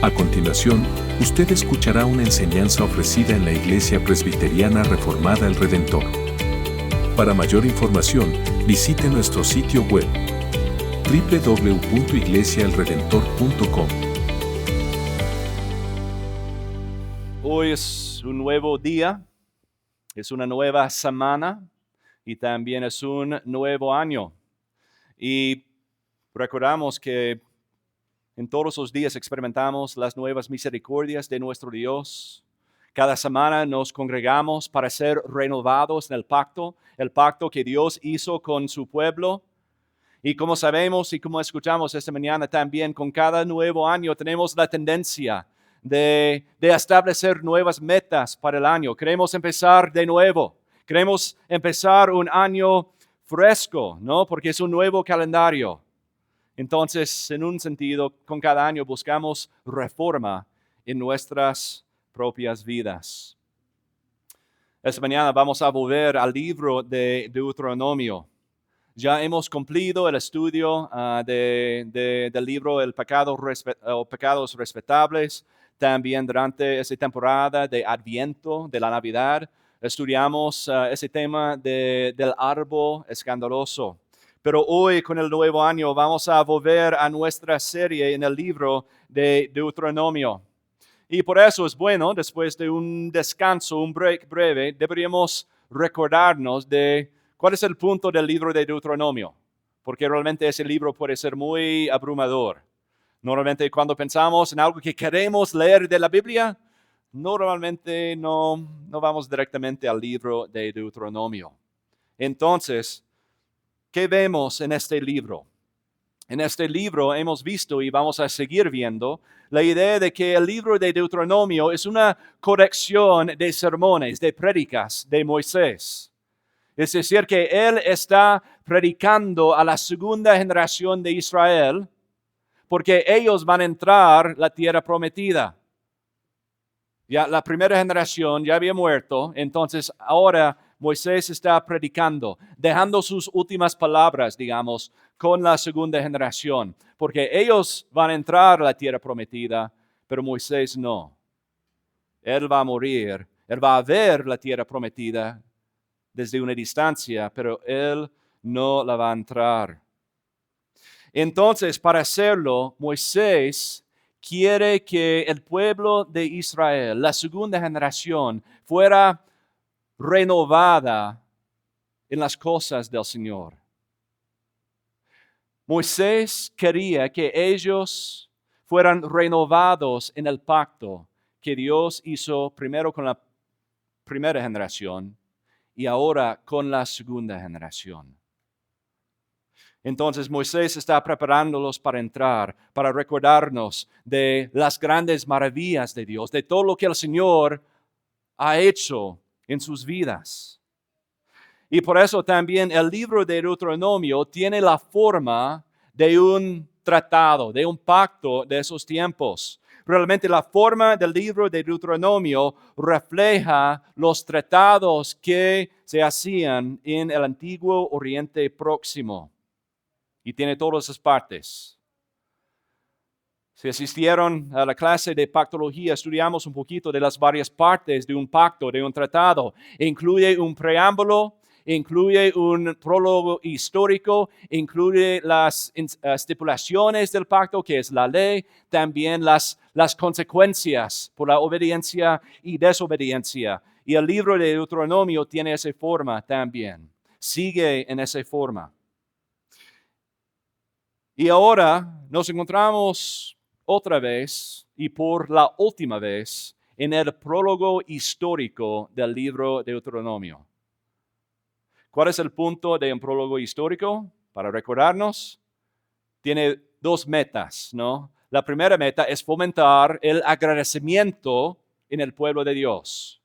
A continuación, usted escuchará una enseñanza ofrecida en la Iglesia Presbiteriana Reformada El Redentor. Para mayor información, visite nuestro sitio web www.iglesiaelredentor.com. Hoy es un nuevo día, es una nueva semana y también es un nuevo año. Y recordamos que en todos los días experimentamos las nuevas misericordias de nuestro Dios. Cada semana nos congregamos para ser renovados en el pacto que Dios hizo con su pueblo. Y como sabemos y como escuchamos esta mañana también, con cada nuevo año tenemos la tendencia de establecer nuevas metas para el año. Queremos empezar de nuevo. Queremos empezar un año fresco, ¿no? Porque es un nuevo calendario. Entonces, en un sentido, con cada año buscamos reforma en nuestras propias vidas. Esta mañana vamos a volver al libro de Deuteronomio. Ya hemos cumplido el estudio del libro Pecados Respetables. También durante esa temporada de Adviento, de la Navidad, estudiamos ese tema del árbol escandaloso. Pero hoy, con el nuevo año, vamos a volver a nuestra serie en el libro de Deuteronomio. Y por eso es bueno, después de un descanso, un break breve, deberíamos recordarnos de cuál es el punto del libro de Deuteronomio, porque realmente ese libro puede ser muy abrumador. Normalmente cuando pensamos en algo que queremos leer de la Biblia, normalmente no vamos directamente al libro de Deuteronomio. Entonces, ¿qué vemos en este libro? En este libro hemos visto y vamos a seguir viendo la idea de que el libro de Deuteronomio es una colección de sermones, de prédicas de Moisés. Es decir, que él está predicando a la segunda generación de Israel porque ellos van a entrar a la tierra prometida. Ya la primera generación ya había muerto, entonces ahora Moisés está predicando, dejando sus últimas palabras, digamos, con la segunda generación, porque ellos van a entrar a la tierra prometida, pero Moisés no. Él va a morir, él va a ver la tierra prometida desde una distancia, pero él no la va a entrar. Entonces, para hacerlo, Moisés quiere que el pueblo de Israel, la segunda generación, fuera renovada en las cosas del Señor. Moisés quería que ellos fueran renovados en el pacto que Dios hizo primero con la primera generación y ahora con la segunda generación. Entonces Moisés está preparándolos para entrar, para recordarnos de las grandes maravillas de Dios, de todo lo que el Señor ha hecho en sus vidas. Y por eso también el libro de Deuteronomio tiene la forma de un tratado, de un pacto de esos tiempos. Realmente la forma del libro de Deuteronomio refleja los tratados que se hacían en el antiguo Oriente Próximo. Y tiene todas esas partes. Si asistieron a la clase de pactología, estudiamos un poquito de las varias partes de un pacto, de un tratado. Incluye un preámbulo, incluye un prólogo histórico, incluye las estipulaciones del pacto, que es la ley, también las consecuencias por la obediencia y desobediencia. Y el libro de Deuteronomio tiene esa forma también. Sigue en esa forma. Y ahora nos encontramos otra vez y por la última vez en el prólogo histórico del libro de Deuteronomio. ¿Cuál es el punto de un prólogo histórico? Para recordarnos, tiene dos metas, ¿no? La primera meta es fomentar el agradecimiento en el pueblo de Dios.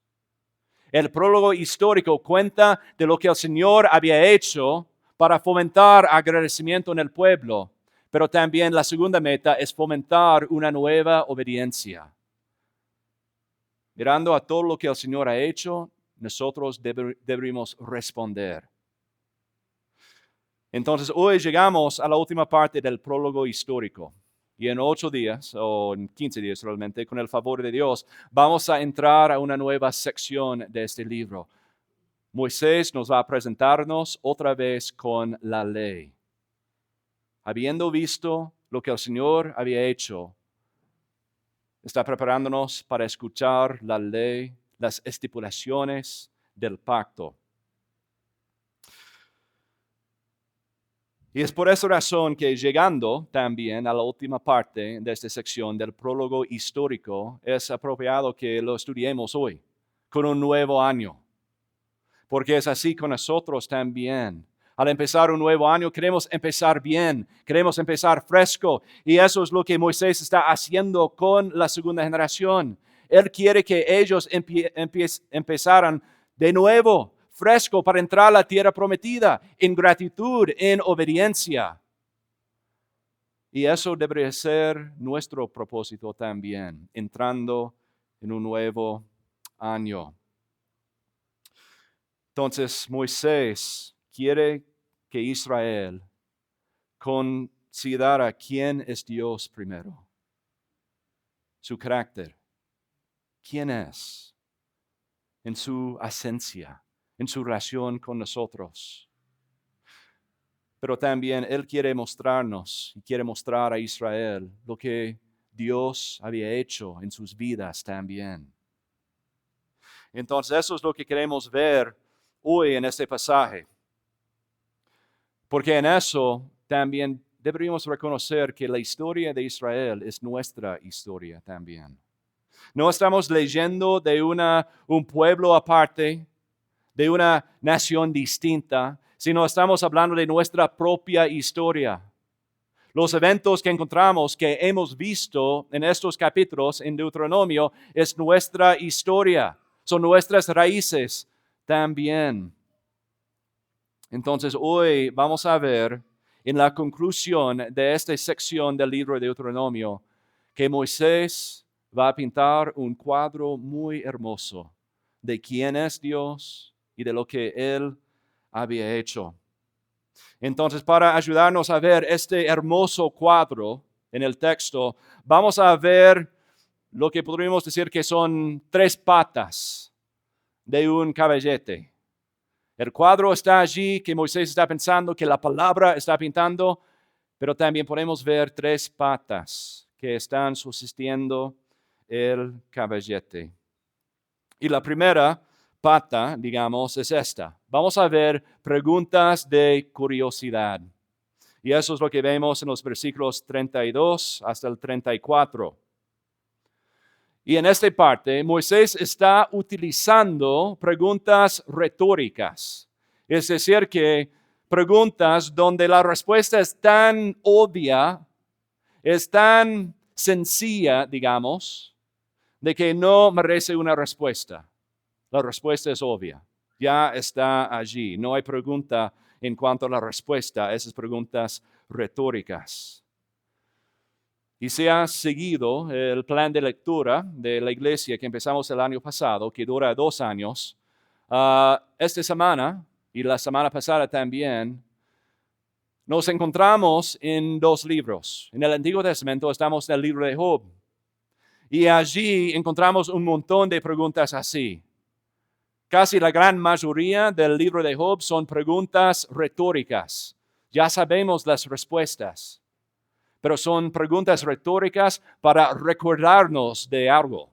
El prólogo histórico cuenta de lo que el Señor había hecho para fomentar agradecimiento en el pueblo. Pero también la segunda meta es fomentar una nueva obediencia. Mirando a todo lo que el Señor ha hecho, nosotros deberíamos responder. Entonces, hoy llegamos a la última parte del prólogo histórico. Y en 8 días, o en 15 días realmente, con el favor de Dios, vamos a entrar a una nueva sección de este libro. Moisés nos va a presentarnos otra vez con la ley. Habiendo visto lo que el Señor había hecho, está preparándonos para escuchar la ley, las estipulaciones del pacto. Y es por esa razón que llegando también a la última parte de esta sección del prólogo histórico, es apropiado que lo estudiemos hoy, con un nuevo año. Porque es así con nosotros también. Al empezar un nuevo año queremos empezar bien, queremos empezar fresco. Y eso es lo que Moisés está haciendo con la segunda generación. Él quiere que ellos empezaran de nuevo, fresco, para entrar a la tierra prometida, en gratitud, en obediencia. Y eso debería ser nuestro propósito también, entrando en un nuevo año. Entonces Moisés quiere que Israel considerara quién es Dios primero, su carácter, quién es en su esencia, en su relación con nosotros. Pero también Él quiere mostrarnos y quiere mostrar a Israel lo que Dios había hecho en sus vidas también. Entonces eso es lo que queremos ver hoy en este pasaje. Porque en eso también deberíamos reconocer que la historia de Israel es nuestra historia también. No estamos leyendo de un pueblo aparte, de una nación distinta, sino estamos hablando de nuestra propia historia. Los eventos que encontramos, que hemos visto en estos capítulos en Deuteronomio, es nuestra historia, son nuestras raíces también. Entonces hoy vamos a ver en la conclusión de esta sección del libro de Deuteronomio que Moisés va a pintar un cuadro muy hermoso de quién es Dios y de lo que Él había hecho. Entonces, para ayudarnos a ver este hermoso cuadro en el texto, vamos a ver lo que podríamos decir que son 3 patas de un caballete. El cuadro está allí que Moisés está pensando, que la palabra está pintando, pero también podemos ver 3 patas que están sosteniendo el caballete. Y la primera pata, digamos, es esta. Vamos a ver preguntas de curiosidad. Y eso es lo que vemos en los versículos 32 hasta el 34. Y en esta parte, Moisés está utilizando preguntas retóricas. Es decir, que preguntas donde la respuesta es tan obvia, es tan sencilla, digamos, de que no merece una respuesta. La respuesta es obvia, ya está allí. No hay pregunta en cuanto a la respuesta a esas preguntas retóricas. Y si has seguido el plan de lectura de la iglesia que empezamos el año pasado, que dura 2 años, esta semana y la semana pasada también, nos encontramos en 2 libros. En el Antiguo Testamento estamos en el libro de Job. Y allí encontramos un montón de preguntas así. Casi la gran mayoría del libro de Job son preguntas retóricas. Ya sabemos las respuestas, pero son preguntas retóricas para recordarnos de algo.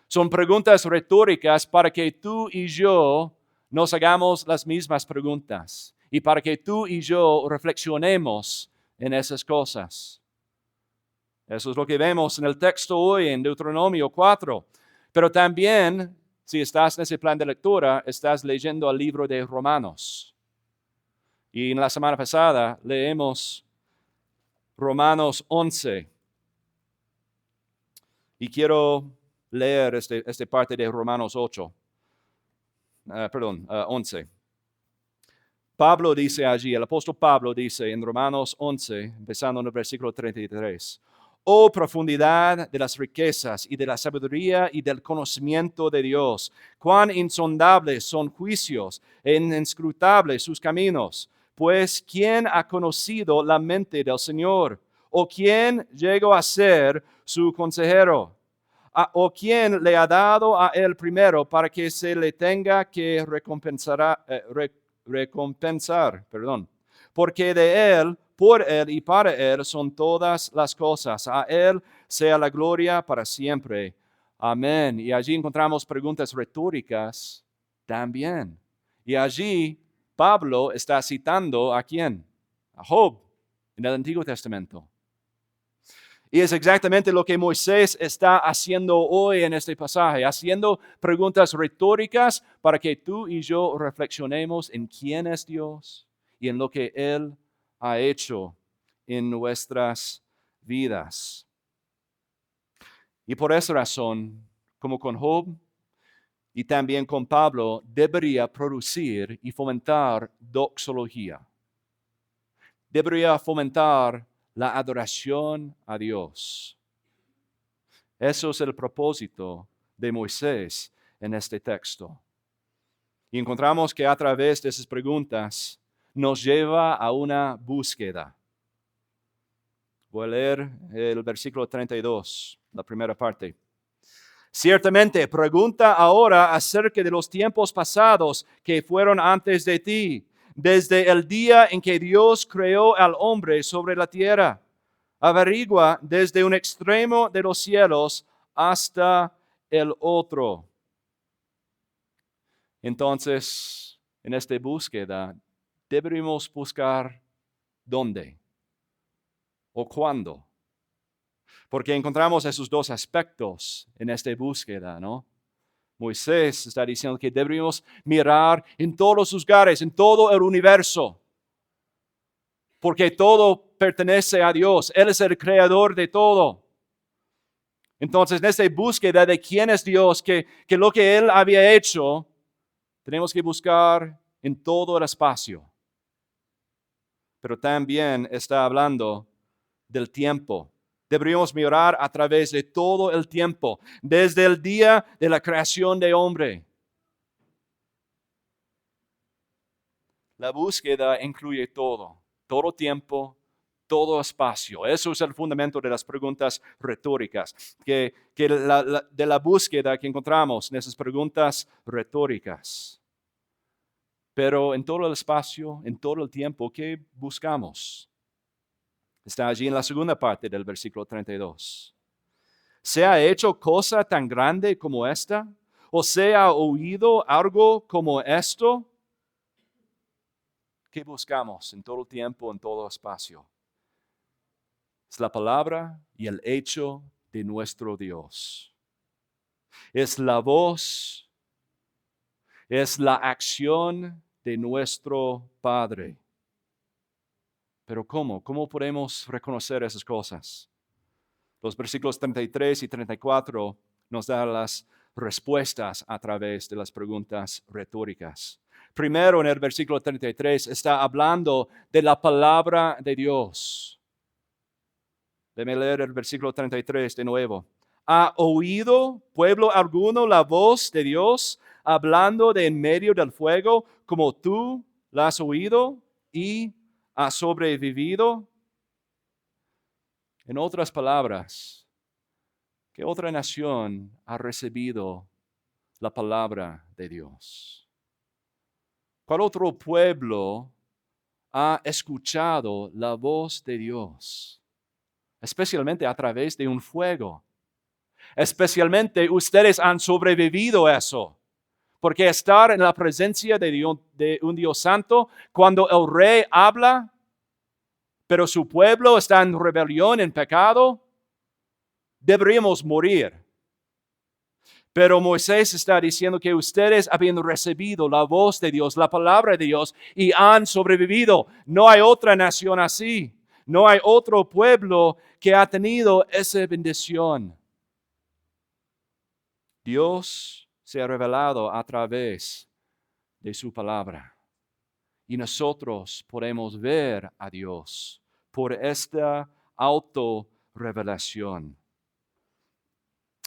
Son preguntas retóricas para que tú y yo nos hagamos las mismas preguntas y para que tú y yo reflexionemos en esas cosas. Eso es lo que vemos en el texto hoy en Deuteronomio 4. Pero también, si estás en ese plan de lectura, estás leyendo el libro de Romanos. Y en la semana pasada leemos Romanos 11. Y quiero leer esta parte de Romanos 11. Pablo dice allí, el apóstol Pablo dice en Romanos 11, empezando en el versículo 33, «Oh profundidad de las riquezas y de la sabiduría y del conocimiento de Dios, cuán insondables son juicios e inescrutables sus caminos. Pues, ¿quién ha conocido la mente del Señor? ¿O quién llegó a ser su consejero? ¿O quién le ha dado a él primero para que se le tenga que recompensar? Perdón. Porque de él, por él y para él son todas las cosas. A él sea la gloria para siempre. Amén. Y allí encontramos preguntas retóricas también. Y allí Pablo está citando ¿a quién? A Job en el Antiguo Testamento. Y es exactamente lo que Moisés está haciendo hoy en este pasaje, haciendo preguntas retóricas para que tú y yo reflexionemos en quién es Dios y en lo que Él ha hecho en nuestras vidas. Y por esa razón, como con Job y también con Pablo, debería producir y fomentar doxología. Debería fomentar la adoración a Dios. Eso es el propósito de Moisés en este texto. Y encontramos que a través de esas preguntas nos lleva a una búsqueda. Voy a leer el versículo 32, la primera parte. Ciertamente, pregunta ahora acerca de los tiempos pasados que fueron antes de ti, desde el día en que Dios creó al hombre sobre la tierra. Averigua desde un extremo de los cielos hasta el otro. Entonces, en esta búsqueda, deberíamos buscar dónde o cuándo. Porque encontramos esos dos aspectos en esta búsqueda, ¿no? Moisés está diciendo que deberíamos mirar en todos los lugares, en todo el universo. Porque todo pertenece a Dios. Él es el creador de todo. Entonces, en esta búsqueda de quién es Dios, que lo que Él había hecho, tenemos que buscar en todo el espacio. Pero también está hablando del tiempo. Deberíamos mirar a través de todo el tiempo, desde el día de la creación del hombre. La búsqueda incluye todo tiempo, todo espacio. Eso es el fundamento de las preguntas retóricas, de la búsqueda que encontramos en esas preguntas retóricas. Pero en todo el espacio, en todo el tiempo, ¿qué buscamos? Está allí en la segunda parte del versículo 32. ¿Se ha hecho cosa tan grande como esta? ¿O se ha oído algo como esto? ¿Qué buscamos en todo el tiempo, en todo el espacio? Es la palabra y el hecho de nuestro Dios. Es la voz, es la acción de nuestro Padre. Pero ¿cómo? ¿Cómo podemos reconocer esas cosas? Los versículos 33 y 34 nos dan las respuestas a través de las preguntas retóricas. Primero, en el versículo 33, está hablando de la palabra de Dios. Déjame leer el versículo 33 de nuevo. ¿Ha oído pueblo alguno la voz de Dios hablando de en medio del fuego como tú la has oído y has sobrevivido? En otras palabras, ¿qué otra nación ha recibido la palabra de Dios? ¿Cuál otro pueblo ha escuchado la voz de Dios? Especialmente a través de un fuego. Especialmente ustedes han sobrevivido a eso. Porque estar en la presencia de un Dios santo, cuando el rey habla, pero su pueblo está en rebelión, en pecado, deberíamos morir. Pero Moisés está diciendo que ustedes habían recibido la voz de Dios, la palabra de Dios, y han sobrevivido. No hay otra nación así. No hay otro pueblo que ha tenido esa bendición. Dios se ha revelado a través de su palabra. Y nosotros podemos ver a Dios por esta autorrevelación.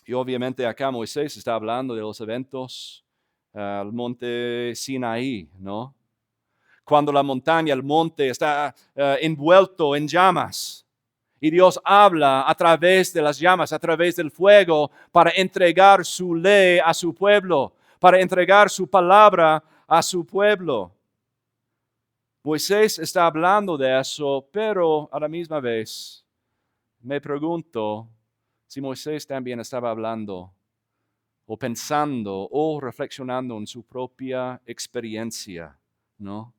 Y obviamente acá Moisés está hablando de los eventos al monte Sinaí, ¿no? Cuando la montaña, el monte está envuelto en llamas Y Dios habla a través de las llamas, a través del fuego, para entregar su ley a su pueblo, para entregar su palabra a su pueblo. Moisés está hablando de eso, pero a la misma vez me pregunto si Moisés también estaba hablando o pensando o reflexionando en su propia experiencia, ¿no?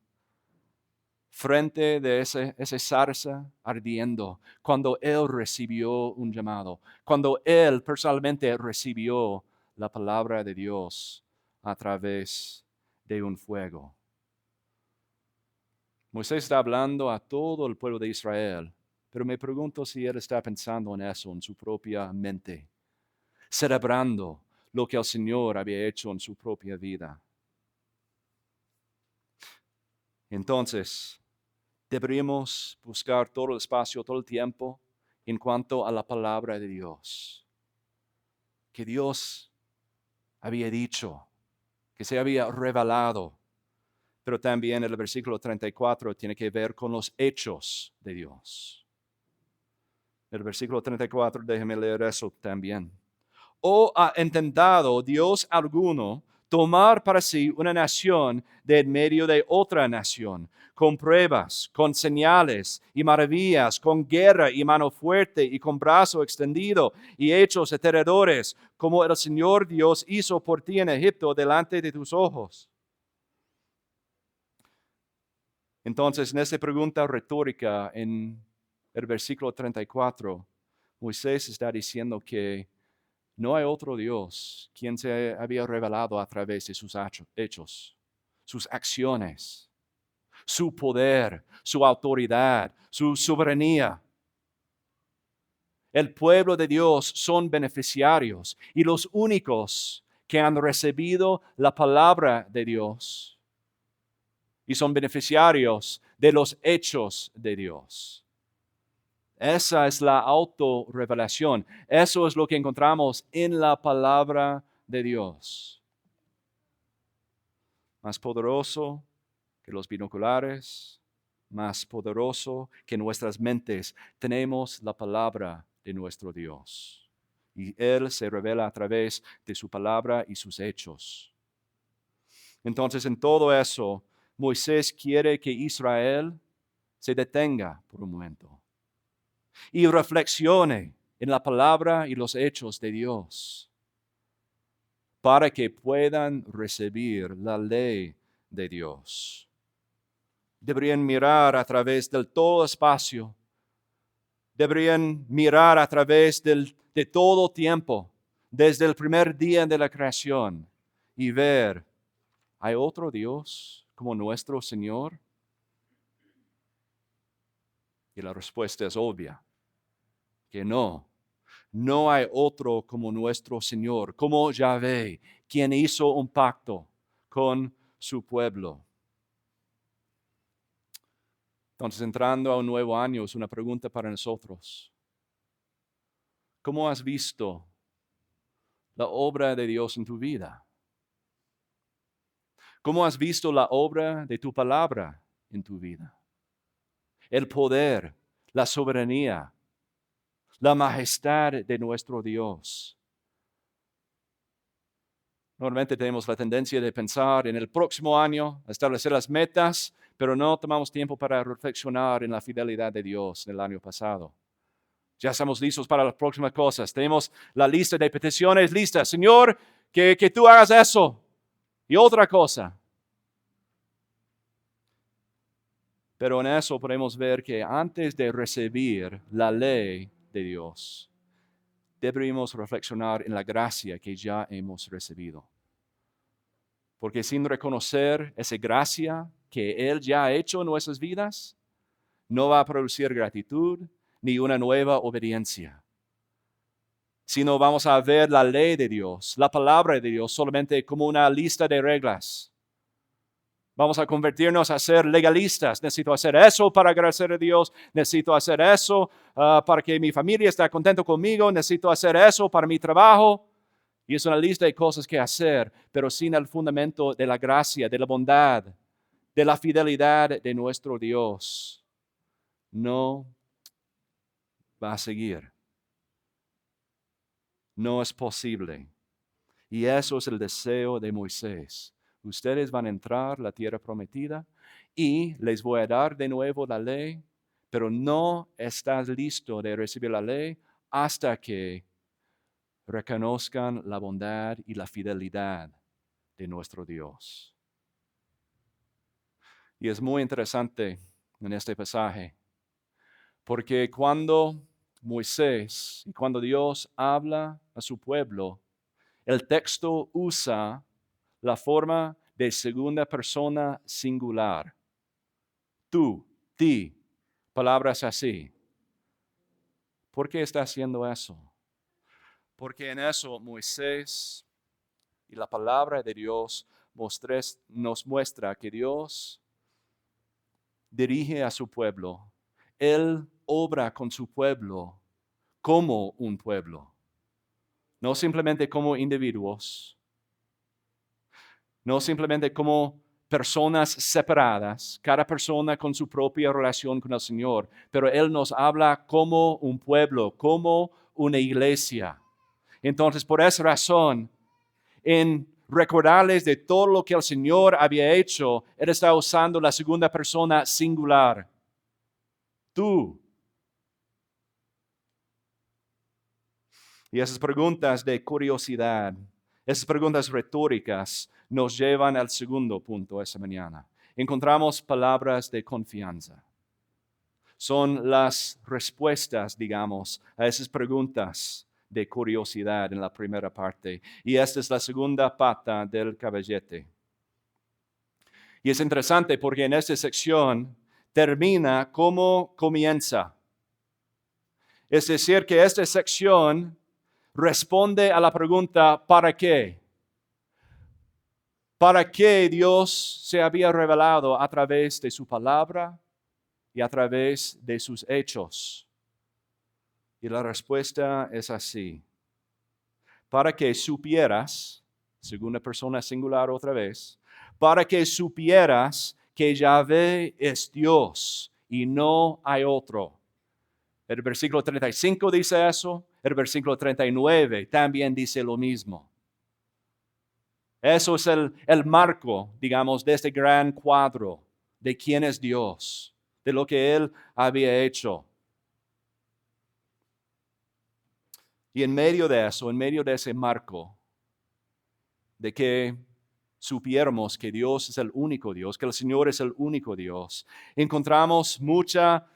Frente de ese zarza ardiendo, cuando él recibió un llamado, cuando él personalmente recibió la palabra de Dios a través de un fuego. Moisés está hablando a todo el pueblo de Israel, pero me pregunto si él está pensando en eso en su propia mente, celebrando lo que el Señor había hecho en su propia vida. Entonces, deberíamos buscar todo el espacio, todo el tiempo en cuanto a la palabra de Dios. Que Dios había dicho, que se había revelado. Pero también el versículo 34 tiene que ver con los hechos de Dios. El versículo 34, déjeme leer eso también. ¿O ha intentado Dios alguno tomar para sí una nación de en medio de otra nación, con pruebas, con señales y maravillas, con guerra y mano fuerte y con brazo extendido y hechos aterradores, como el Señor Dios hizo por ti en Egipto delante de tus ojos? Entonces, en esta pregunta retórica en el versículo 34, Moisés está diciendo que no hay otro Dios quien se había revelado a través de sus hechos, sus acciones, su poder, su autoridad, su soberanía. El pueblo de Dios son beneficiarios y los únicos que han recibido la palabra de Dios y son beneficiarios de los hechos de Dios. Esa es la autorrevelación. Eso es lo que encontramos en la palabra de Dios. Más poderoso que los binoculares, más poderoso que nuestras mentes, tenemos la palabra de nuestro Dios. Y Él se revela a través de su palabra y sus hechos. Entonces, en todo eso, Moisés quiere que Israel se detenga por un momento y reflexione en la palabra y los hechos de Dios para que puedan recibir la ley de Dios. Deberían mirar a través del todo espacio, deberían mirar a través de todo tiempo, desde el primer día de la creación, y ver, ¿hay otro Dios como nuestro Señor? Y la respuesta es obvia, que no. No hay otro como nuestro Señor, como Yahvé, quien hizo un pacto con su pueblo. Entonces, entrando a un nuevo año, es una pregunta para nosotros. ¿Cómo has visto la obra de Dios en tu vida? ¿Cómo has visto la obra de tu palabra en tu vida? El poder, la soberanía, la majestad de nuestro Dios. Normalmente tenemos la tendencia de pensar en el próximo año, establecer las metas, pero no tomamos tiempo para reflexionar en la fidelidad de Dios en el año pasado. Ya estamos listos para las próximas cosas. Tenemos la lista de peticiones lista. Señor, que tú hagas eso y otra cosa. Pero en eso podemos ver que antes de recibir la ley de Dios, deberíamos reflexionar en la gracia que ya hemos recibido. Porque sin reconocer esa gracia que Él ya ha hecho en nuestras vidas, no va a producir gratitud ni una nueva obediencia. Sino vamos a ver la ley de Dios, la palabra de Dios, solamente como una lista de reglas. Vamos a convertirnos a ser legalistas. Necesito hacer eso para agradecer a Dios. Necesito hacer eso para que mi familia esté contenta conmigo. Necesito hacer eso para mi trabajo. Y es una lista de cosas que hacer, pero sin el fundamento de la gracia, de la bondad, de la fidelidad de nuestro Dios. No va a seguir. No es posible. Y eso es el deseo de Moisés. Ustedes van a entrar a la tierra prometida y les voy a dar de nuevo la ley, pero no estás listo de recibir la ley hasta que reconozcan la bondad y la fidelidad de nuestro Dios. Y es muy interesante en este pasaje, porque cuando Moisés y cuando Dios habla a su pueblo, el texto usa la forma de segunda persona singular. Tú, ti, palabras así. ¿Por qué está haciendo eso? Porque en eso Moisés y la palabra de Dios nos muestra que Dios dirige a su pueblo. Él obra con su pueblo como un pueblo, no simplemente como individuos, no simplemente como personas separadas, cada persona con su propia relación con el Señor, pero Él nos habla como un pueblo, como una iglesia. Entonces, por esa razón, en recordarles de todo lo que el Señor había hecho, Él está usando la segunda persona singular. Tú. Y esas preguntas de curiosidad, esas preguntas retóricas nos llevan al segundo punto esta mañana. Encontramos palabras de confianza. Son las respuestas, digamos, a esas preguntas de curiosidad en la primera parte. Y esta es la segunda pata del caballete. Y es interesante porque en esta sección termina como comienza. Es decir, que esta sección responde a la pregunta, ¿para qué? ¿Para qué Dios se había revelado a través de su palabra y a través de sus hechos? Y la respuesta es así. Para que supieras, segunda persona singular otra vez, para que supieras que Yahvé es Dios y no hay otro. El versículo 35 dice eso, el versículo 39 también dice lo mismo. Eso es el marco, digamos, de este gran cuadro de quién es Dios, de lo que Él había hecho. Y en medio de eso, en medio de ese marco, de que supiéramos que Dios es el único Dios, que el Señor es el único Dios, encontramos mucha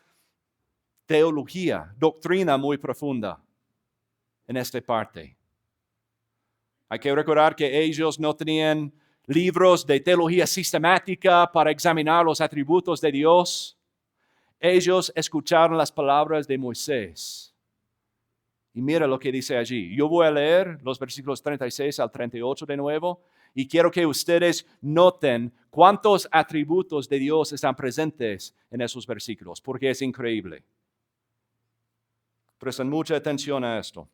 teología, doctrina muy profunda en esta parte. Hay que recordar que ellos no tenían libros de teología sistemática para examinar los atributos de Dios. Ellos escucharon las palabras de Moisés. Y mira lo que dice allí. Yo voy a leer los versículos 36 al 38 de nuevo y quiero que ustedes noten cuántos atributos de Dios están presentes en esos versículos, porque es increíble. Presten mucha atención a esto.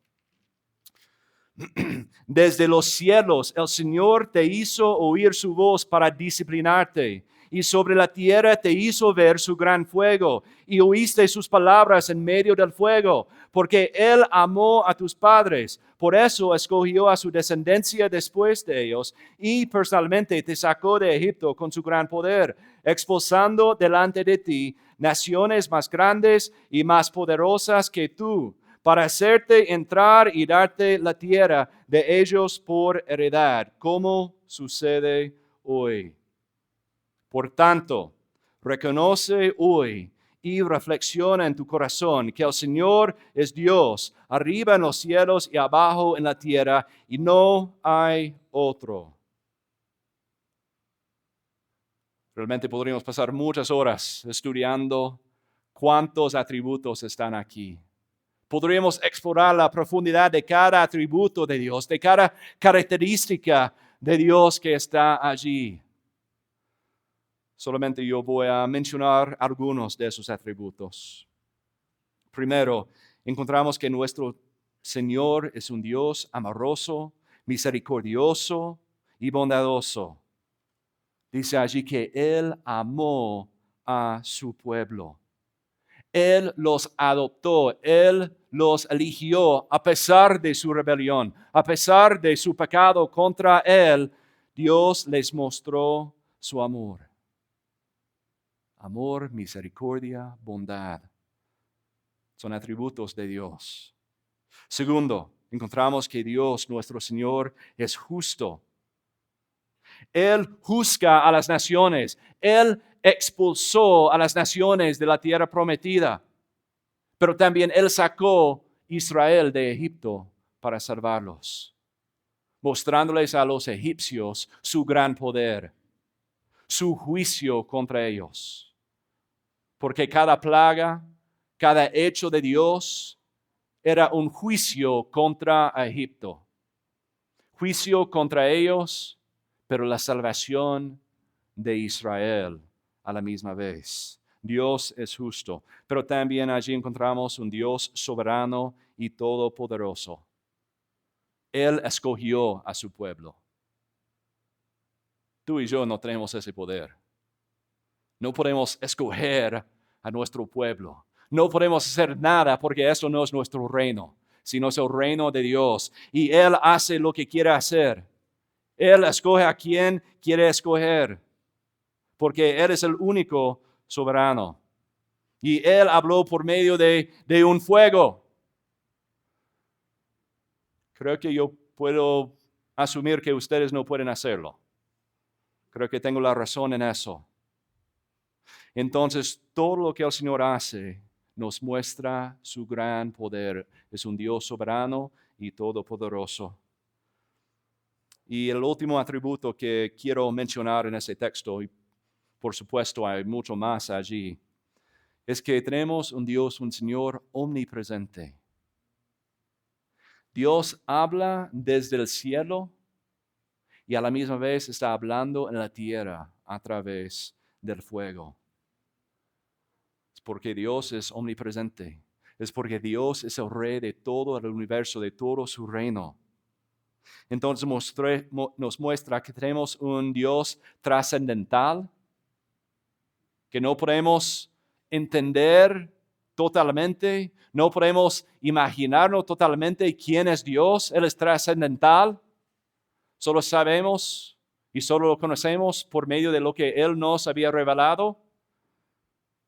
Desde los cielos el Señor te hizo oír su voz para disciplinarte, y sobre la tierra te hizo ver su gran fuego, y oíste sus palabras en medio del fuego, porque Él amó a tus padres. Por eso escogió a su descendencia después de ellos, y personalmente te sacó de Egipto con su gran poder, expulsando delante de ti naciones más grandes y más poderosas que tú, para hacerte entrar y darte la tierra de ellos por heredad, como sucede hoy. Por tanto, reconoce hoy y reflexiona en tu corazón que el Señor es Dios, arriba en los cielos y abajo en la tierra, y no hay otro. Realmente podríamos pasar muchas horas estudiando cuántos atributos están aquí. Podríamos explorar la profundidad de cada atributo de Dios, de cada característica de Dios que está allí. Solamente yo voy a mencionar algunos de esos atributos. Primero, encontramos que nuestro Señor es un Dios amoroso, misericordioso y bondadoso. Dice allí que Él amó a su pueblo. Él los adoptó, Él los eligió a pesar de su rebelión, a pesar de su pecado contra Él. Dios les mostró su amor. Amor, misericordia, bondad. Son atributos de Dios. Segundo, encontramos que Dios, nuestro Señor, es justo. Él juzga a las naciones. Él expulsó a las naciones de la tierra prometida. Pero también Él sacó a Israel de Egipto para salvarlos, mostrándoles a los egipcios su gran poder, su juicio contra ellos. Porque cada plaga, cada hecho de Dios era un juicio contra Egipto. Juicio contra ellos, pero la salvación de Israel a la misma vez. Dios es justo, pero también allí encontramos un Dios soberano y todopoderoso. Él escogió a su pueblo. Tú y yo no tenemos ese poder. No podemos escoger a nuestro pueblo. No podemos hacer nada porque eso no es nuestro reino, sino es el reino de Dios. Y Él hace lo que quiere hacer. Él escoge a quien quiere escoger, porque Él es el único soberano. Y Él habló por medio de un fuego. Creo que yo puedo asumir que ustedes no pueden hacerlo. Creo que tengo la razón en eso. Entonces, todo lo que el Señor hace nos muestra su gran poder. Es un Dios soberano y todopoderoso. Y el último atributo que quiero mencionar en ese texto, y por supuesto hay mucho más allí, es que tenemos un Dios, un Señor omnipresente. Dios habla desde el cielo y a la misma vez está hablando en la tierra a través del fuego. Es porque Dios es omnipresente. Es porque Dios es el rey de todo el universo, de todo su reino. Entonces nos muestra que tenemos un Dios trascendental, que no podemos entender totalmente, no podemos imaginarnos totalmente quién es Dios. Él es trascendental. Solo sabemos y solo lo conocemos por medio de lo que Él nos había revelado,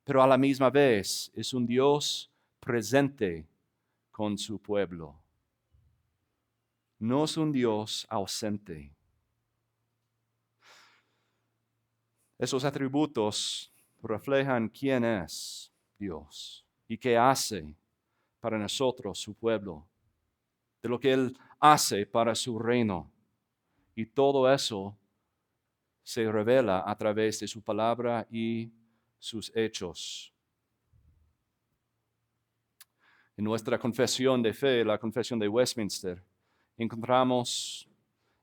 pero a la misma vez es un Dios presente con su pueblo. No es un Dios ausente. Esos atributos reflejan quién es Dios y qué hace para nosotros, su pueblo, de lo que Él hace para su reino. Y todo eso se revela a través de su palabra y sus hechos. En nuestra confesión de fe, la confesión de Westminster, encontramos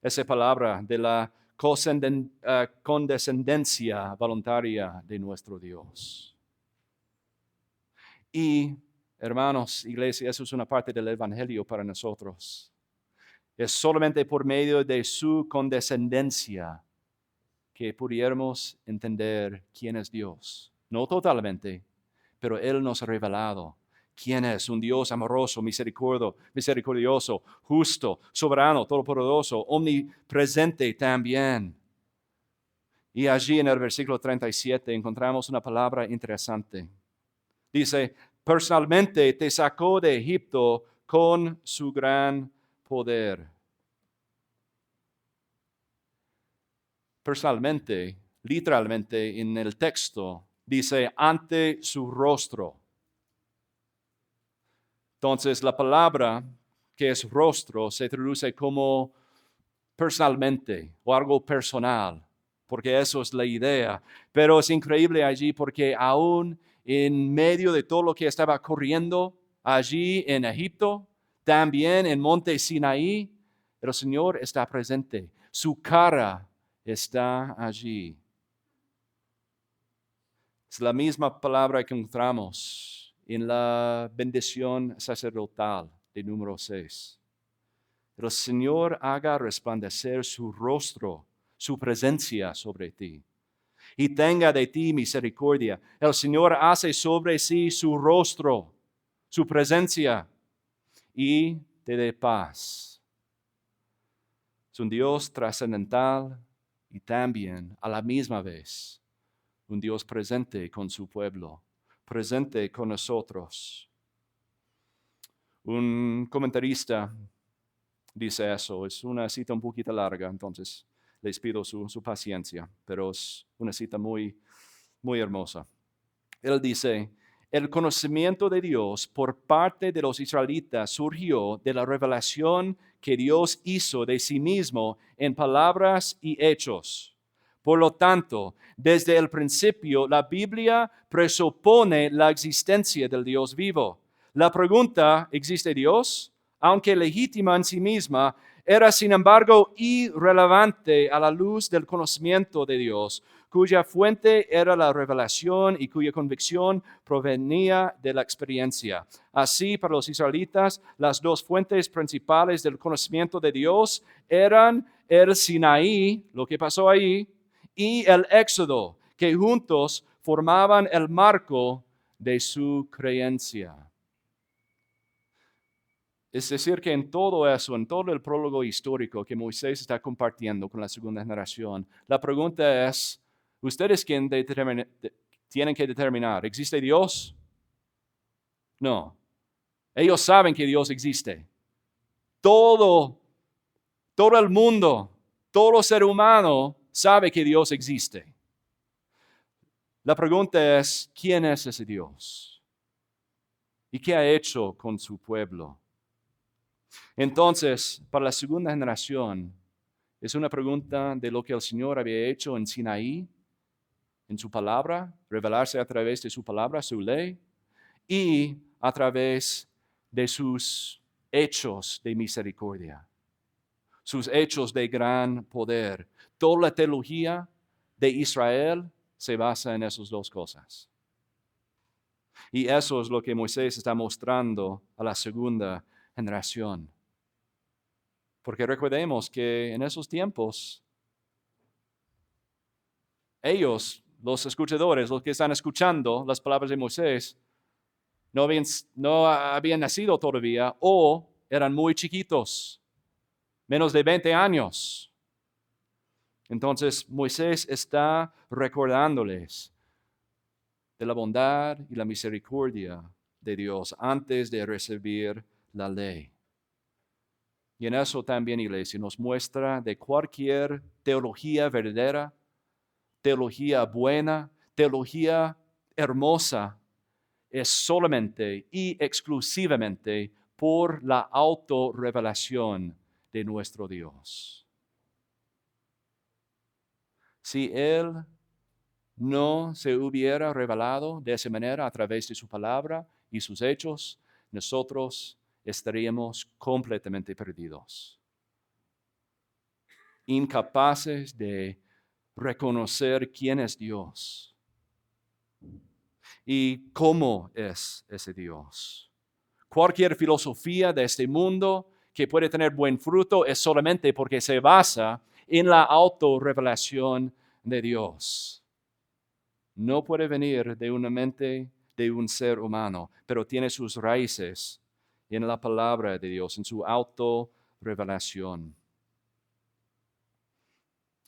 esa palabra de la condescendencia voluntaria de nuestro Dios. Y, hermanos, iglesia, eso es una parte del Evangelio para nosotros. Es solamente por medio de su condescendencia que pudiéramos entender quién es Dios. No totalmente, pero Él nos ha revelado quién es un Dios amoroso, misericordioso, justo, soberano, todopoderoso, omnipresente también. Y allí en el versículo 37 encontramos una palabra interesante. Dice, personalmente te sacó de Egipto con su gran poder. Personalmente, literalmente en el texto, dice ante su rostro. Entonces la palabra que es rostro se traduce como personalmente o algo personal, porque eso es la idea. Pero es increíble allí porque aún en medio de todo lo que estaba ocurriendo allí en Egipto, también en Monte Sinaí, el Señor está presente. Su cara está allí. Es la misma palabra que encontramos en la bendición sacerdotal de número 6. El Señor haga resplandecer su rostro, su presencia sobre ti, y tenga de ti misericordia. El Señor hace sobre sí su rostro, su presencia, y te dé paz. Es un Dios trascendental y también a la misma vez un Dios presente con su pueblo, presente con nosotros. Un comentarista dice eso, es una cita un poquito larga, entonces les pido su paciencia, pero es una cita muy, muy hermosa. Él dice, el conocimiento de Dios por parte de los israelitas surgió de la revelación que Dios hizo de sí mismo en palabras y hechos. Por lo tanto, desde el principio, la Biblia presupone la existencia del Dios vivo. La pregunta, ¿existe Dios? Aunque legítima en sí misma, era sin embargo irrelevante a la luz del conocimiento de Dios, cuya fuente era la revelación y cuya convicción provenía de la experiencia. Así, para los israelitas, las dos fuentes principales del conocimiento de Dios eran el Sinaí, lo que pasó ahí, y el Éxodo, que juntos formaban el marco de su creencia. Es decir, que en todo eso, en todo el prólogo histórico que Moisés está compartiendo con la segunda generación, la pregunta es, ¿ustedes tienen que determinar, ¿existe Dios? No. Ellos saben que Dios existe. Todo el mundo, todo ser humano sabe que Dios existe. La pregunta es, ¿quién es ese Dios? ¿Y qué ha hecho con su pueblo? Entonces, para la segunda generación, es una pregunta de lo que el Señor había hecho en Sinaí, en su palabra, revelarse a través de su palabra, su ley, y a través de sus hechos de misericordia, sus hechos de gran poder. Toda la teología de Israel se basa en esas dos cosas. Y eso es lo que Moisés está mostrando a la segunda generación. Porque recordemos que en esos tiempos, ellos, los escuchadores, los que están escuchando las palabras de Moisés, no habían nacido todavía o eran muy chiquitos, menos de 20 años. Entonces Moisés está recordándoles de la bondad y la misericordia de Dios antes de recibir la ley. Y en eso también, iglesia, nos muestra de cualquier teología verdadera, teología buena, teología hermosa, es solamente y exclusivamente por la autorrevelación de nuestro Dios. Si Él no se hubiera revelado de esa manera a través de su palabra y sus hechos, nosotros estaríamos completamente perdidos, incapaces de reconocer quién es Dios y cómo es ese Dios. Cualquier filosofía de este mundo que puede tener buen fruto es solamente porque se basa en la autorrevelación de Dios. No puede venir de una mente de un ser humano, pero tiene sus raíces en la palabra de Dios, en su autorrevelación.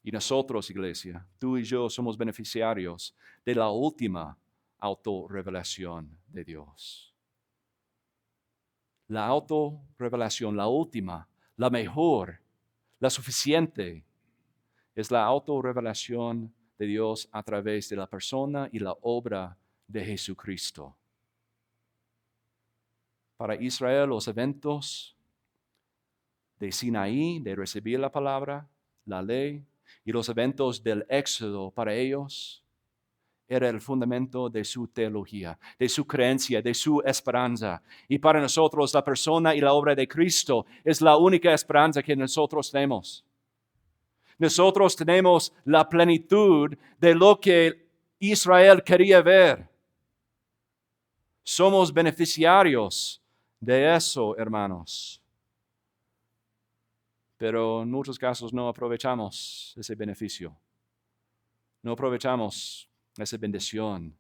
Y nosotros, iglesia, tú y yo somos beneficiarios de la última autorrevelación de Dios. La autorrevelación, la última, la mejor, la suficiente, es la autorrevelación de Dios a través de la persona y la obra de Jesucristo. Para Israel, los eventos de Sinaí, de recibir la palabra, la ley, y los eventos del Éxodo para ellos era el fundamento de su teología, de su creencia, de su esperanza. Y para nosotros la persona y la obra de Cristo es la única esperanza que nosotros tenemos. Nosotros tenemos la plenitud de lo que Israel quería ver. Somos beneficiarios de eso, hermanos. Pero en muchos casos no aprovechamos ese beneficio. no aprovechamos esa bendición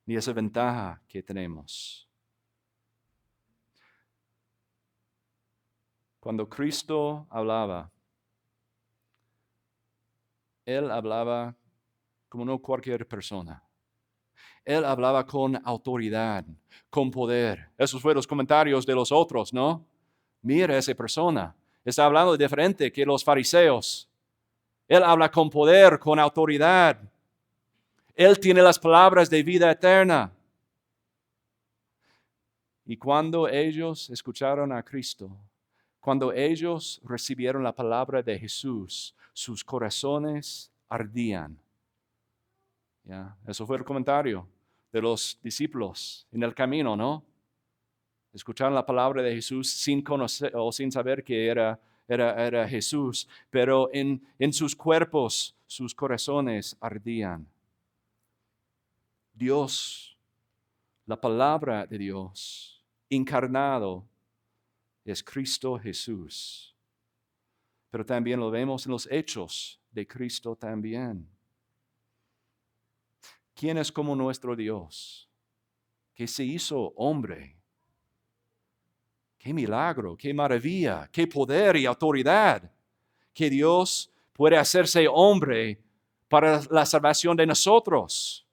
ni esa ventaja que tenemos. Cuando Cristo hablaba, Él hablaba como no cualquier persona. Él hablaba con autoridad, con poder. Esos fueron los comentarios de los otros, ¿no? Mira esa persona. Está hablando diferente que los fariseos. Él habla con poder, con autoridad. Él tiene las palabras de vida eterna. Y cuando ellos escucharon a Cristo, cuando ellos recibieron la palabra de Jesús, sus corazones ardían. ¿Ya? Eso fue el comentario de los discípulos en el camino, ¿no? Escucharon la palabra de Jesús sin conocer o sin saber que era Jesús, pero en sus cuerpos, sus corazones ardían. Dios, la palabra de Dios, encarnado, es Cristo Jesús. Pero también lo vemos en los hechos de Cristo también. ¿Quién es como nuestro Dios? Que se hizo hombre. Qué milagro, qué maravilla, qué poder y autoridad. Que Dios puede hacerse hombre para la salvación de nosotros.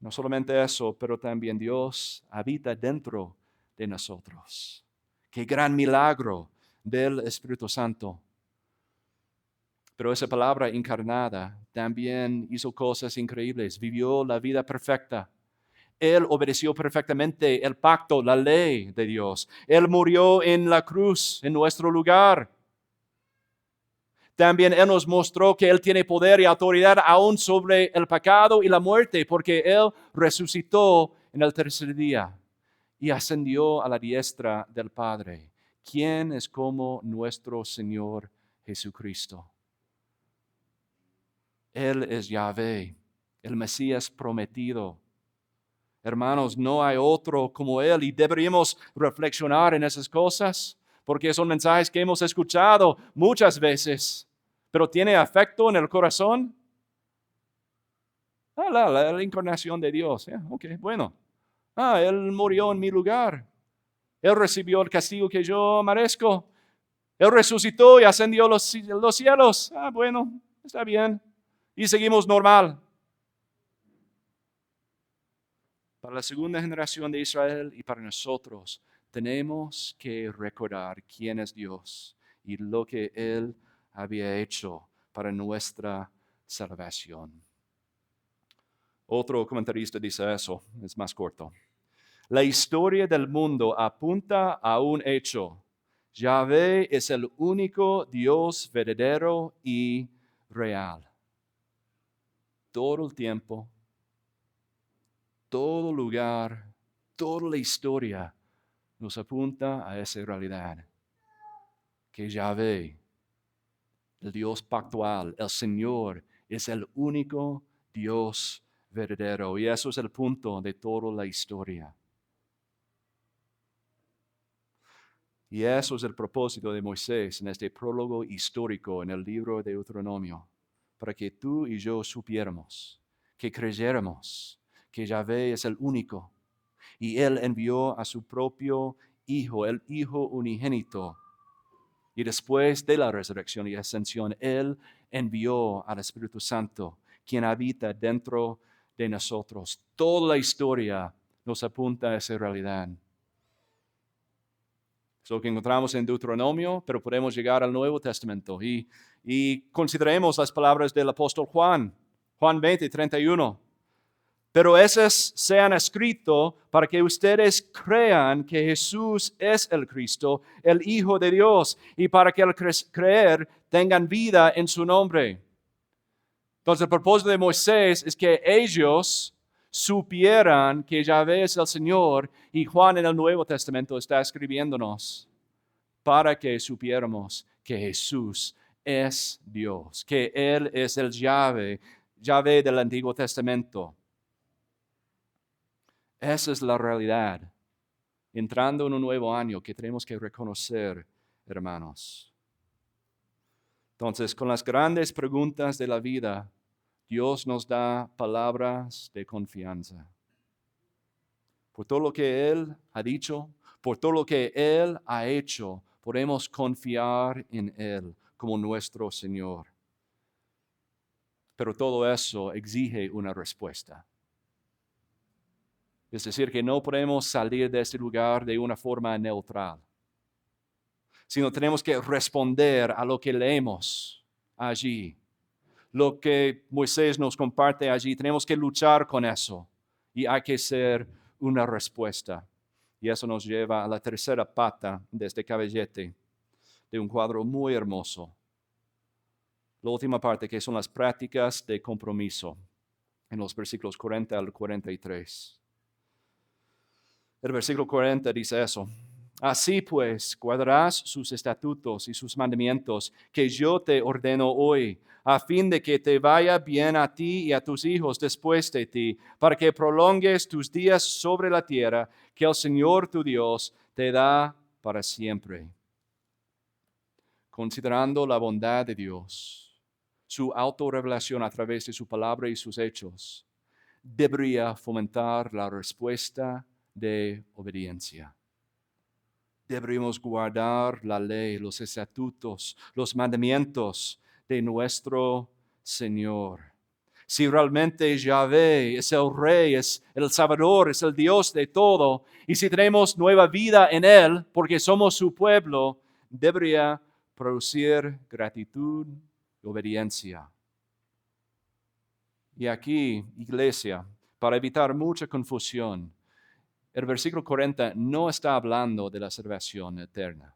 No solamente eso, pero también Dios habita dentro de nosotros. Qué gran milagro del Espíritu Santo. Pero esa palabra encarnada también hizo cosas increíbles. Vivió la vida perfecta. Él obedeció perfectamente el pacto, la ley de Dios. Él murió en la cruz en nuestro lugar. También Él nos mostró que Él tiene poder y autoridad aún sobre el pecado y la muerte, porque Él resucitó en el tercer día y ascendió a la diestra del Padre. ¿Quién es como nuestro Señor Jesucristo? Él es Yahvé, el Mesías prometido. Hermanos, no hay otro como Él y deberíamos reflexionar en esas cosas, porque son mensajes que hemos escuchado muchas veces, pero ¿tiene afecto en el corazón? La encarnación de Dios. Ok, bueno. Él murió en mi lugar. Él recibió el castigo que yo merezco. Él resucitó y ascendió a los cielos. Bueno, está bien. Y seguimos normal. Para la segunda generación de Israel y para nosotros, tenemos que recordar quién es Dios y lo que Él había hecho para nuestra salvación. Otro comentarista dice eso, es más corto. La historia del mundo apunta a un hecho. Yahvé es el único Dios verdadero y real. Todo el tiempo, todo lugar, toda la historia nos apunta a esa realidad. Que Yahvé, el Dios pactual, el Señor, es el único Dios verdadero. Y eso es el punto de toda la historia. Y eso es el propósito de Moisés en este prólogo histórico en el libro de Deuteronomio, para que tú y yo supiéramos, que creyéramos que Yahvé es el único, y Él envió a su propio Hijo, el Hijo unigénito. Y después de la resurrección y ascensión, Él envió al Espíritu Santo, quien habita dentro de nosotros. Toda la historia nos apunta a esa realidad. Es lo que encontramos en Deuteronomio, pero podemos llegar al Nuevo Testamento y consideremos las palabras del apóstol Juan, Juan 20:31. Pero esas se han escrito para que ustedes crean que Jesús es el Cristo, el Hijo de Dios, y para que al creer tengan vida en su nombre. Entonces el propósito de Moisés es que ellos supieran que Yahvé es el Señor, y Juan en el Nuevo Testamento está escribiéndonos para que supiéramos que Jesús es Dios, que Él es el Yahvé del Antiguo Testamento. Esa es la realidad, entrando en un nuevo año que tenemos que reconocer, hermanos. Entonces, con las grandes preguntas de la vida, Dios nos da palabras de confianza. Por todo lo que Él ha dicho, por todo lo que Él ha hecho, podemos confiar en Él como nuestro Señor. Pero todo eso exige una respuesta. Es decir, que no podemos salir de este lugar de una forma neutral, sino tenemos que responder a lo que leemos allí. Lo que Moisés nos comparte allí, tenemos que luchar con eso y hay que ser una respuesta. Y eso nos lleva a la tercera pata de este caballete, de un cuadro muy hermoso. La última parte, que son las prácticas de compromiso, en los versículos 40 al 43. El versículo 40 dice eso. Así pues, guardarás sus estatutos y sus mandamientos que yo te ordeno hoy, a fin de que te vaya bien a ti y a tus hijos después de ti, para que prolongues tus días sobre la tierra que el Señor tu Dios te da para siempre. Considerando la bondad de Dios, su autorrevelación a través de su palabra y sus hechos, debería fomentar la respuesta de obediencia. Deberíamos guardar la ley, los estatutos, los mandamientos de nuestro Señor. Si realmente Yahvé es el Rey, es el Salvador, es el Dios de todo, y si tenemos nueva vida en Él, porque somos su pueblo, debería producir gratitud y obediencia. Y aquí, iglesia, para evitar mucha confusión, el versículo 40 no está hablando de la salvación eterna.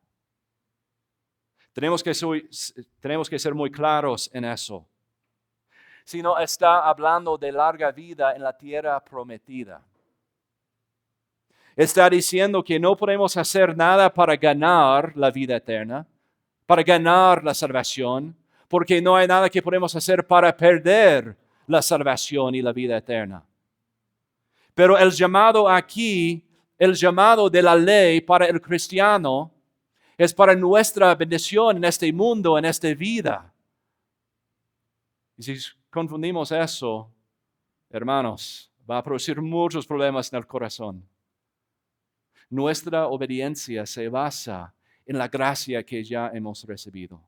Tenemos que ser muy claros en eso. Sino está hablando de larga vida en la tierra prometida. Está diciendo que no podemos hacer nada para ganar la vida eterna, para ganar la salvación, porque no hay nada que podemos hacer para perder la salvación y la vida eterna. Pero el llamado aquí, el llamado de la ley para el cristiano, es para nuestra bendición en este mundo, en esta vida. Y si confundimos eso, hermanos, va a producir muchos problemas en el corazón. Nuestra obediencia se basa en la gracia que ya hemos recibido.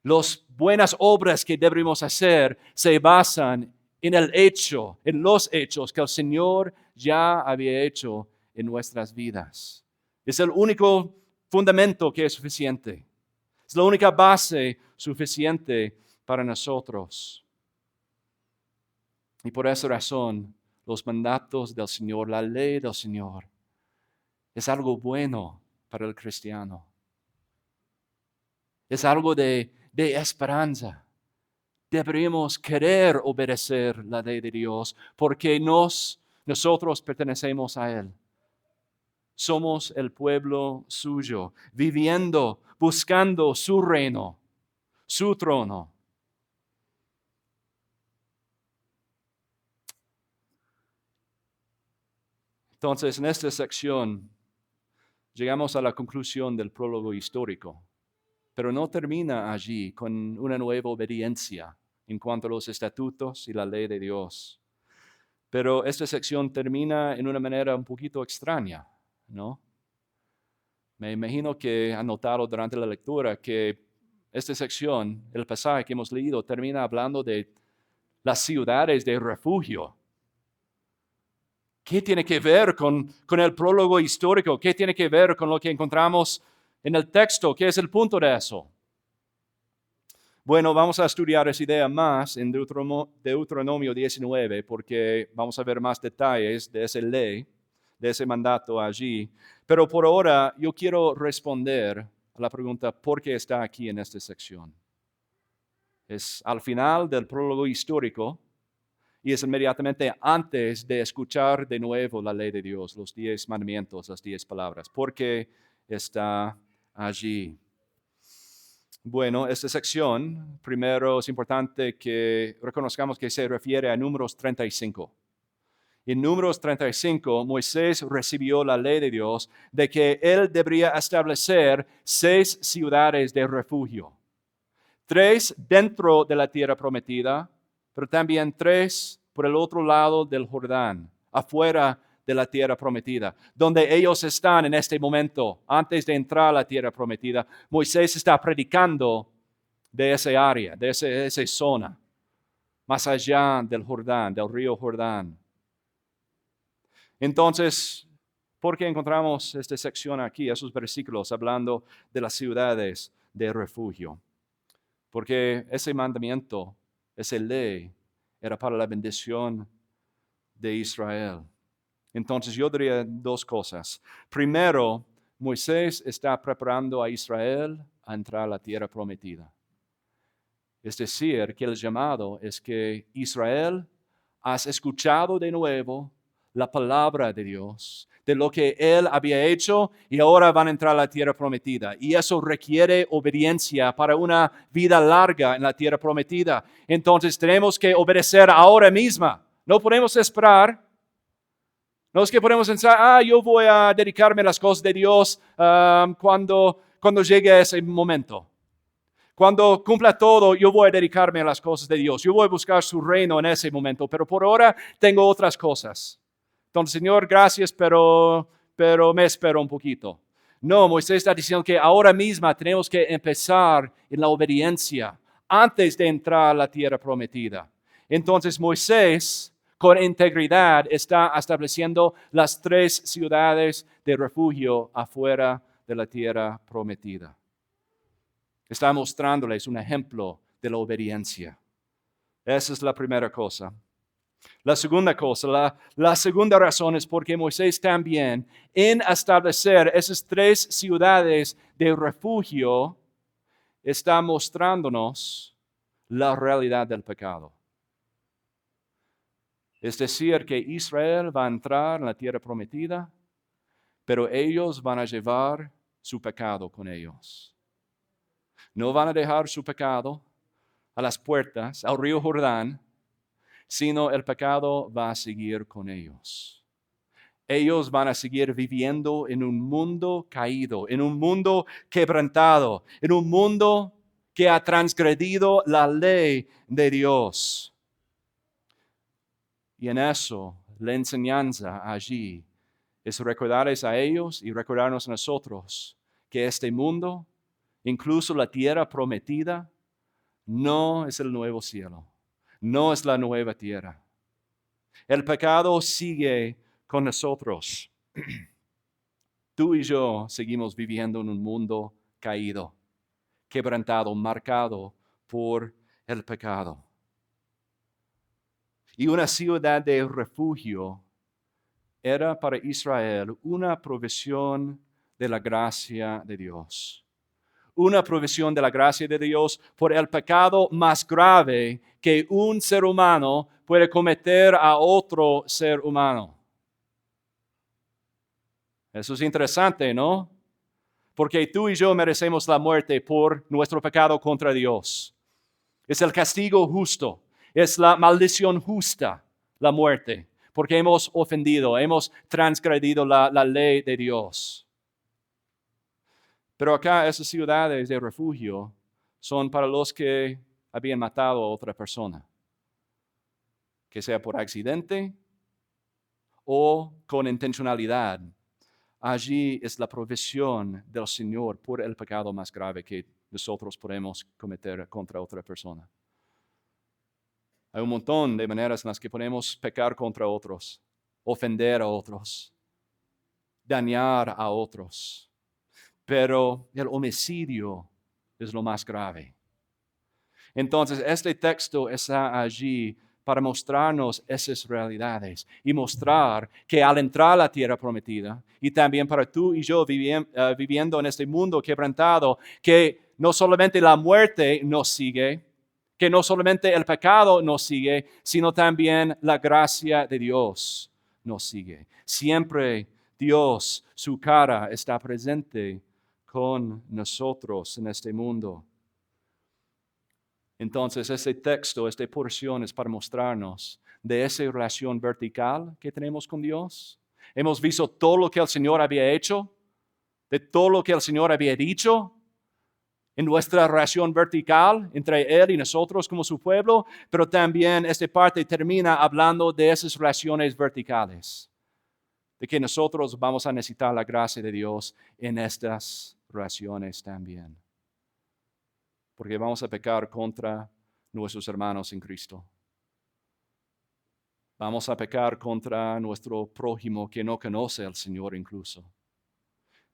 Las buenas obras que debemos hacer se basan en los hechos que el Señor ya había hecho en nuestras vidas. Es el único fundamento que es suficiente. Es la única base suficiente para nosotros. Y por esa razón, los mandatos del Señor, la ley del Señor, es algo bueno para el cristiano. Es algo de esperanza. Deberíamos querer obedecer la ley de Dios porque nosotros pertenecemos a Él. Somos el pueblo suyo, viviendo, buscando su reino, su trono. Entonces, en esta sección, llegamos a la conclusión del prólogo histórico, pero no termina allí con una nueva obediencia en cuanto a los estatutos y la ley de Dios. Pero esta sección termina en una manera un poquito extraña, ¿no? Me imagino que han notado durante la lectura que esta sección, el pasaje que hemos leído, termina hablando de las ciudades de refugio. ¿Qué tiene que ver con el prólogo histórico? ¿Qué tiene que ver con lo que encontramos en el texto? ¿Qué es el punto de eso? Bueno, vamos a estudiar esa idea más en Deuteronomio 19, porque vamos a ver más detalles de esa ley, de ese mandato allí. Pero por ahora yo quiero responder a la pregunta, ¿por qué está aquí en esta sección? Es al final del prólogo histórico, y es inmediatamente antes de escuchar de nuevo la ley de Dios, los 10 mandamientos, las 10 palabras. ¿Por qué está allí? Bueno, esta sección, primero es importante que reconozcamos que se refiere a Números 35. En Números 35, Moisés recibió la ley de Dios de que él debería establecer 6 ciudades de refugio. 3 dentro de la tierra prometida, pero también 3 por el otro lado del Jordán, afuera de la tierra prometida, donde ellos están en este momento, antes de entrar a la tierra prometida. Moisés está predicando de esa área, de esa zona, más allá del Jordán, del río Jordán. Entonces, ¿por qué encontramos esta sección aquí, esos versículos hablando de las ciudades de refugio? Porque ese mandamiento, esa ley, era para la bendición de Israel. Entonces yo diría 2 cosas. Primero, Moisés está preparando a Israel a entrar a la tierra prometida. Es decir, que el llamado es que Israel, has escuchado de nuevo la palabra de Dios, de lo que Él había hecho y ahora van a entrar a la tierra prometida. Y eso requiere obediencia para una vida larga en la tierra prometida. Entonces tenemos que obedecer ahora mismo. No podemos esperar. No es que podemos pensar, yo voy a dedicarme a las cosas de Dios cuando llegue ese momento. Cuando cumpla todo, yo voy a dedicarme a las cosas de Dios. Yo voy a buscar su reino en ese momento, pero por ahora tengo otras cosas. Entonces, Señor, gracias, pero me espero un poquito. No, Moisés está diciendo que ahora mismo tenemos que empezar en la obediencia antes de entrar a la tierra prometida. Entonces, Moisés, con integridad, está estableciendo las 3 ciudades de refugio afuera de la tierra prometida. Está mostrándoles un ejemplo de la obediencia. Esa es la primera cosa. La segunda cosa, la segunda razón es porque Moisés también, en establecer esas 3 ciudades de refugio, está mostrándonos la realidad del pecado. Es decir, que Israel va a entrar en la tierra prometida, pero ellos van a llevar su pecado con ellos. No van a dejar su pecado a las puertas, al río Jordán, sino el pecado va a seguir con ellos. Ellos van a seguir viviendo en un mundo caído, en un mundo quebrantado, en un mundo que ha transgredido la ley de Dios. Y en eso, la enseñanza allí es recordarles a ellos y recordarnos a nosotros que este mundo, incluso la tierra prometida, no es el nuevo cielo, no es la nueva tierra. El pecado sigue con nosotros. Tú y yo seguimos viviendo en un mundo caído, quebrantado, marcado por el pecado. Y una ciudad de refugio era para Israel una provisión de la gracia de Dios. Una provisión de la gracia de Dios por el pecado más grave que un ser humano puede cometer a otro ser humano. Eso es interesante, ¿no? Porque tú y yo merecemos la muerte por nuestro pecado contra Dios. Es el castigo justo, es la maldición justa, la muerte, porque hemos ofendido, hemos transgredido la ley de Dios. Pero acá esas ciudades de refugio son para los que habían matado a otra persona, que sea por accidente o con intencionalidad. Allí es la provisión del Señor por el pecado más grave que nosotros podemos cometer contra otra persona. Hay un montón de maneras en las que podemos pecar contra otros, ofender a otros, dañar a otros. Pero el homicidio es lo más grave. Entonces, este texto está allí para mostrarnos esas realidades y mostrar que al entrar a la tierra prometida, y también para tú y yo viviendo en este mundo quebrantado, que no solamente la muerte nos sigue, que no solamente el pecado nos sigue, sino también la gracia de Dios nos sigue. Siempre Dios, su cara está presente con nosotros en este mundo. Entonces, este texto, esta porción es para mostrarnos de esa relación vertical que tenemos con Dios. Hemos visto todo lo que el Señor había hecho, de todo lo que el Señor había dicho, en nuestra relación vertical entre Él y nosotros como su pueblo, pero también esta parte termina hablando de esas relaciones verticales, de que nosotros vamos a necesitar la gracia de Dios en estas relaciones también, porque vamos a pecar contra nuestros hermanos en Cristo. Vamos a pecar contra nuestro prójimo que no conoce al Señor incluso.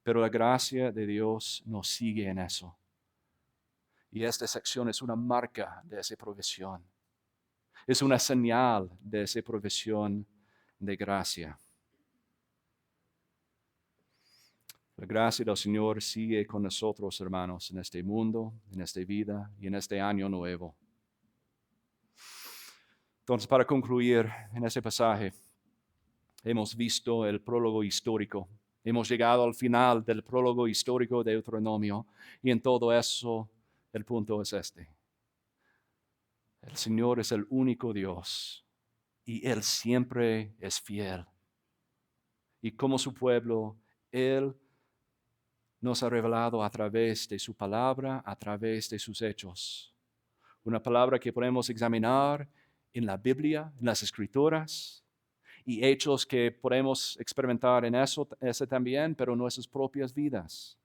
Pero la gracia de Dios nos sigue en eso. Y esta sección es una marca de esa provisión. Es una señal de esa provisión de gracia. La gracia del Señor sigue con nosotros, hermanos, en este mundo, en esta vida y en este año nuevo. Entonces, para concluir en este pasaje, hemos visto el prólogo histórico. Hemos llegado al final del prólogo histórico de Deuteronomio y en todo eso el punto es este. El Señor es el único Dios y Él siempre es fiel. Y como su pueblo, Él nos ha revelado a través de su palabra, a través de sus hechos. Una palabra que podemos examinar en la Biblia, en las Escrituras, y hechos que podemos experimentar en eso también, pero en nuestras propias vidas.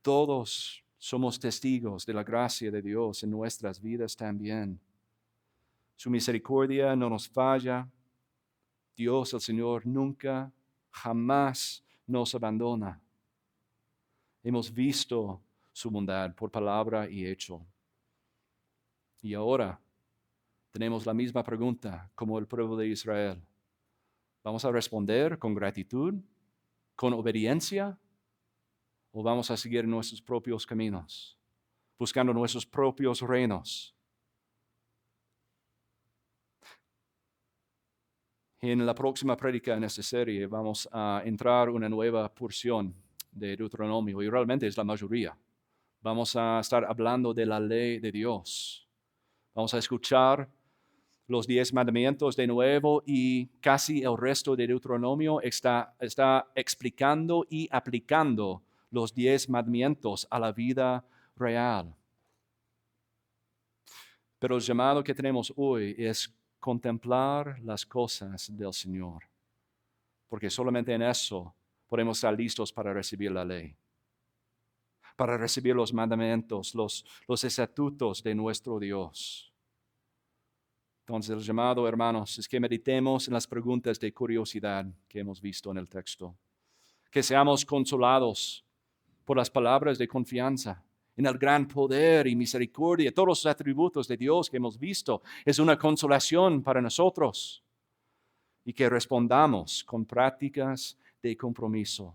Todos somos testigos de la gracia de Dios en nuestras vidas también. Su misericordia no nos falla. Dios, el Señor, nunca, jamás nos abandona. Hemos visto su bondad por palabra y hecho. Y ahora tenemos la misma pregunta como el pueblo de Israel. ¿Vamos a responder con gratitud, con obediencia? ¿O vamos a seguir nuestros propios caminos, buscando nuestros propios reinos? En la próxima prédica en esta serie vamos a entrar una nueva porción de Deuteronomio, y realmente es la mayoría. Vamos a estar hablando de la ley de Dios. Vamos a escuchar los 10 mandamientos de nuevo y casi el resto de Deuteronomio está explicando y aplicando los 10 mandamientos a la vida real. Pero el llamado que tenemos hoy es contemplar las cosas del Señor, porque solamente en eso podemos estar listos para recibir la ley, para recibir los mandamientos, los estatutos de nuestro Dios. Entonces, el llamado, hermanos, es que meditemos en las preguntas de curiosidad que hemos visto en el texto, que seamos consolados por las palabras de confianza en el gran poder y misericordia, todos los atributos de Dios que hemos visto. Es una consolación para nosotros, y que respondamos con prácticas de compromiso,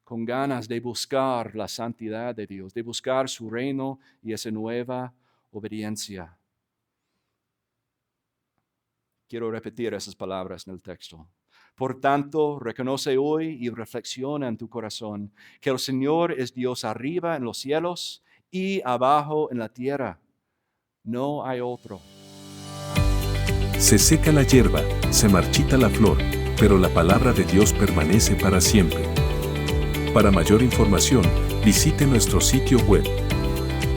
con ganas de buscar la santidad de Dios, de buscar su reino y esa nueva obediencia. Quiero repetir esas palabras en el texto. Por tanto, reconoce hoy y reflexiona en tu corazón que el Señor es Dios arriba en los cielos y abajo en la tierra. No hay otro. Se seca la hierba, se marchita la flor, pero la palabra de Dios permanece para siempre. Para mayor información, visite nuestro sitio web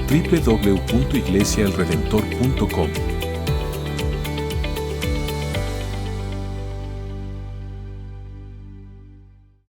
www.iglesiaelredentor.com.